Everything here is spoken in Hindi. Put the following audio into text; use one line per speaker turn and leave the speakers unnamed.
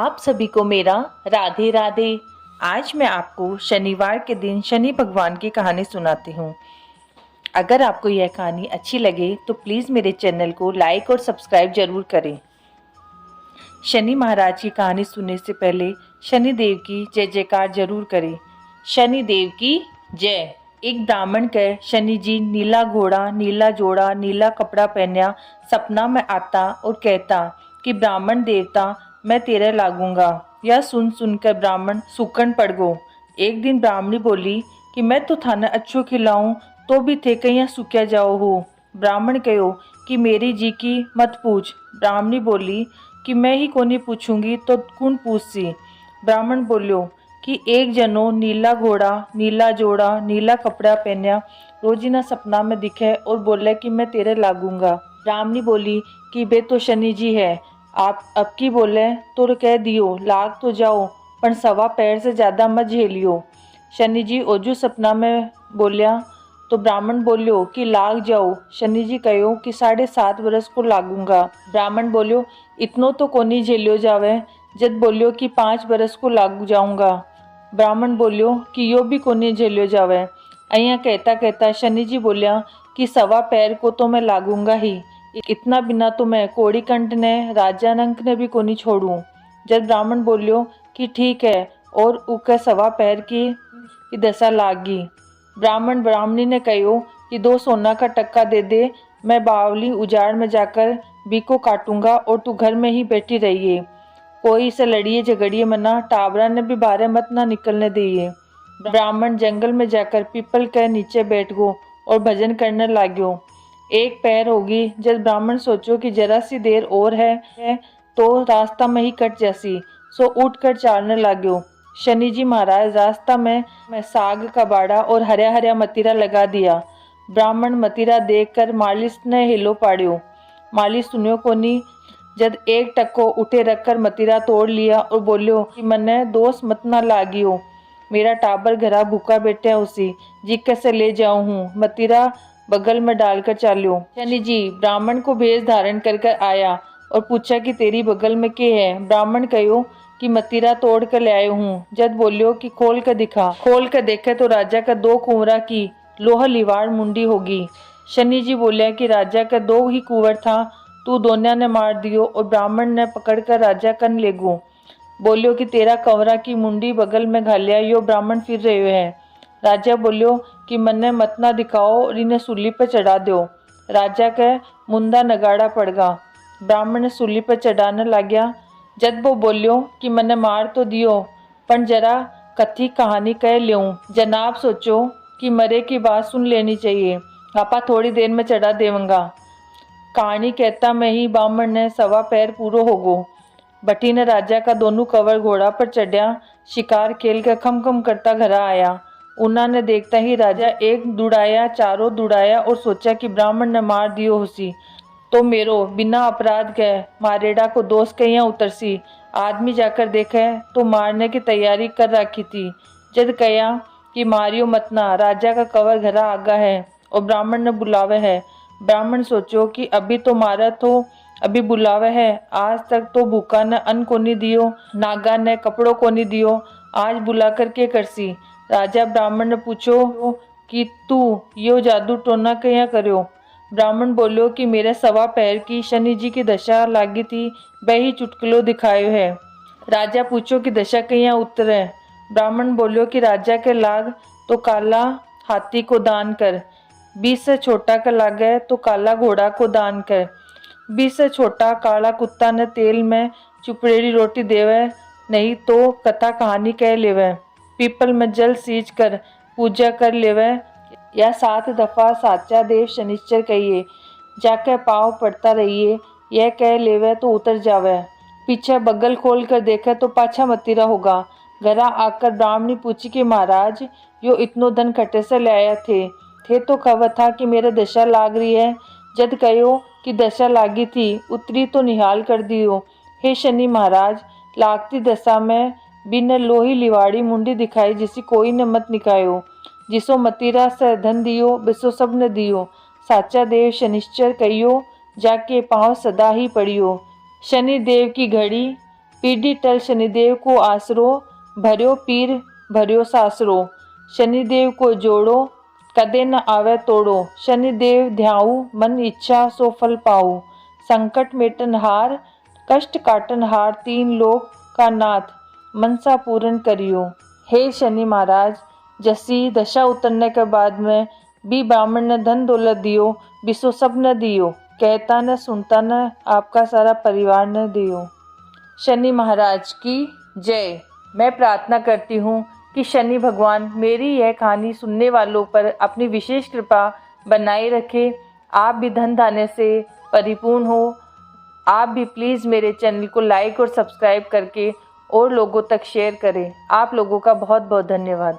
आप सभी को मेरा राधे राधे। आज मैं आपको शनिवार के दिन शनि भगवान की कहानी सुनाती हूँ। अगर आपको यह कहानी अच्छी लगे तो प्लीज़ मेरे चैनल को लाइक और सब्सक्राइब जरूर करें। शनि महाराज की कहानी सुनने से पहले शनि देव की जय जयकार जरूर करें। शनि देव की जय। एक ब्राह्मण कहे, शनि जी नीला घोड़ा, नीला जोड़ा, नीला कपड़ा पहनया सपना में आता और कहता कि ब्राह्मण देवता मैं तेरे लागूंगा। यह सुन सुनकर ब्राह्मण सूखन पड़ गो। एक दिन ब्राह्मणी बोली कि मैं तो थाने अच्छो खिलाऊं तो भी थे कहीं सूख्या जाओ हो। ब्राह्मण कहो कि मेरी जी की मत पूछ। ब्राह्मणी बोली कि मैं ही कोनी पूछूंगी तो कौन पूछसी। ब्राह्मण बोलियो कि एक जनो नीला घोड़ा, नीला जोड़ा, नीला कपड़ा पहनया रोजीना सपना में दिखे और बोले कि मैं तेरे लागूंगा। ब्राह्मणी बोली कि बे तो शनि जी है, आप अब की बोले तो कह दियो लाग तो जाओ पर सवा पैर से ज्यादा मत झेलियो। शनि जी ओजू सपना में बोलिया तो ब्राह्मण बोलियो कि लाग जाओ। शनि जी कहो कि 7.5 बरस को लागूंगा। ब्राह्मण बोलियो इतनो तो कोनी झेलियो जावे। जद बोलियो कि 5 बरस को लाग जाऊंगा। ब्राह्मण बोलियो कि यो भी कोनी झेलियो जावे। अहिया कहता कहता शनि जी बोलिया कि सवा पैर को तो मैं लागूंगा ही, इतना बिना तो मैं कोड़ीकंठ ने राजानंक ने भी कोनी छोड़ूं। जब ब्राह्मण बोलियो कि ठीक है और उके सवा पैर की दशा लागी। ब्राह्मण ब्राह्मणी ने कहो कि 2 सोना का टक्का दे दे, मैं बावली उजाड़ में जाकर बीको काटूंगा और तू घर में ही बैठी रहिए। कोई से लड़िए झगड़िए मना, टाबरा ने भी बारे मत ना निकलने दिए। ब्राह्मण जंगल में जाकर पीपल के नीचे बैठ गो और भजन करने लाग्यो। एक पैर होगी। जब ब्राह्मण सोचो कि जरा सी देर और है तो रास्ता में ही कट जैसी, सो उठ कर चालने लाग्यो। शनि जी महाराज रास्ता में साग का बाड़ा और हरिया हरिया मतीरा लगा दिया। ब्राह्मण मतीरा देखकर मालिश ने हिलो पाड़ियो। मालिश सुनियो कोनी। जब एक टक्को उठे रखकर मतीरा तोड़ लिया और बोलियो कि मन्ने दोष मत ना लागियो, मेरा टाबर घरा भूखा बैठा उसी जिक्के से ले जाऊं हूँ। मतीरा बगल में डालकर चालियो। शनि जी ब्राह्मण को भेष धारण कर आया और पूछा कि तेरी बगल में क्या है। ब्राह्मण कहो कि मतीरा तोड़ कर ले आयो हूँ। जद बोलियो कि खोल कर दिखा। खोल कर देखे तो राजा का 2 कुंवरा की लोहा लिवाड़ मुंडी होगी। शनि जी बोले कि राजा का 2 ही कुंवर था, तू दोनों ने मार दियो। और ब्राह्मण ने पकड़कर राजा कन ले गो। बोलियो कि तेरा कंवरा की मुंडी बगल में घालिया यो ब्राह्मण फिर रहे है। राजा बोलियो कि मन्ने मत ना दिखाओ और इन्हें सूली पर चढ़ा दो। राजा के मुंदा नगाड़ा पड़गा। ब्राह्मण ने सूली पर चढ़ाने लाग्या। जद वो बोलियो कि मन्ने मार तो दियो पर जरा कथी कहानी कह ल्यूं। जनाब सोचो कि मरे की बात सुन लेनी चाहिए, आपा थोड़ी देर में चढ़ा देवंगा। कहानी कहता में ही ब्राह्मण ने सवा पैर पूरो हो गो। बटी ने राजा का दोनों कवर घोड़ा पर चढ़िया शिकार खेल कर खम खम करता घर आया। उन्होंने देखता ही राजा एक दुड़ाया, चारों दुड़ाया और सोचा कि ब्राह्मण ने मार दियो होसी तो मेरो बिना अपराध के मारेड़ा को दोष कहिया उतरसी। आदमी जाकर देखे तो मारने की तैयारी कर रखी थी। जद कया कि मारियो मत ना, राजा का कवर घरा आगा है और ब्राह्मण ने बुलावे है। ब्राह्मण सोचो कि अभी तो मारा तो अभी बुलावे है, आज तक तो भूखा ने अन्न को नहीं दियो, नागा ने कपड़ों को नहीं दियो, आज बुलाकर के करसी। राजा ब्राह्मण ने पूछो कि तू यो जादू टोना क्या करो। ब्राह्मण बोलो कि मेरे सवा पैर की शनि जी की दशा लागी थी, वह ही चुटकुलो दिखायो है। राजा पूछो कि दशा क्या उतरे। ब्राह्मण बोलो कि राजा के लाग तो काला हाथी को दान कर, 20 से छोटा का लागे तो काला घोड़ा को दान कर, 20 से छोटा काला कुत्ता ने तेल में चुपड़ेरी रोटी देवे, नहीं तो कथा कहानी कह लेवे, पीपल में जल सींच कर पूजा कर लेवे, या 7 दफा साचा देव शनिश्चर कहिए, जाके पाँव पड़ता रहिए, यह कह लेवे तो उतर जावे। पीछे बगल खोल कर देखे तो पाछा मतीरा होगा। घरा आकर ब्राह्मणी पूछी कि महाराज यो इतनो धन खटे से ले आया थे तो खबर था कि मेरे दशा लाग रही है। जद कहो कि दशा लागी थी उतरी तो निहाल कर दियो। हे शनि महाराज, लागती दशा में बिन लोही लिवाड़ी मुंडी दिखाई जिसी कोई ने मत निकायो, जिसो मतीरा से धन दियो बिसो सब ने दियो, साचा देव शनिश्चर कहियो, जाके पाँव सदा ही पड़ियो। शनि देव की घड़ी पीढ़ी टल शनिदेव को आसरो, भर्यो पीर भर्यो सासरो। शनिदेव को जोड़ो, कदे न आवे तोड़ो। शनिदेव ध्याऊ, मन इच्छा सो फल पाऊ। संकट मेटन हार, कष्ट काटन हार, तीन लोक का नाथ, मनसा पूर्ण करियो। हे शनि महाराज, जैसी दशा उतरने के बाद में भी ब्राह्मण ने धन दौलत दियो, बिसो सब न दियो। कहता न सुनता न, आपका सारा परिवार न दियो। शनि महाराज की जय। मैं प्रार्थना करती हूँ कि शनि भगवान मेरी यह कहानी सुनने वालों पर अपनी विशेष कृपा बनाए रखे। आप भी धन धान्य से परिपूर्ण हो। आप भी प्लीज़ मेरे चैनल को लाइक और सब्सक्राइब करके और लोगों तक शेयर करें। आप लोगों का बहुत बहुत धन्यवाद।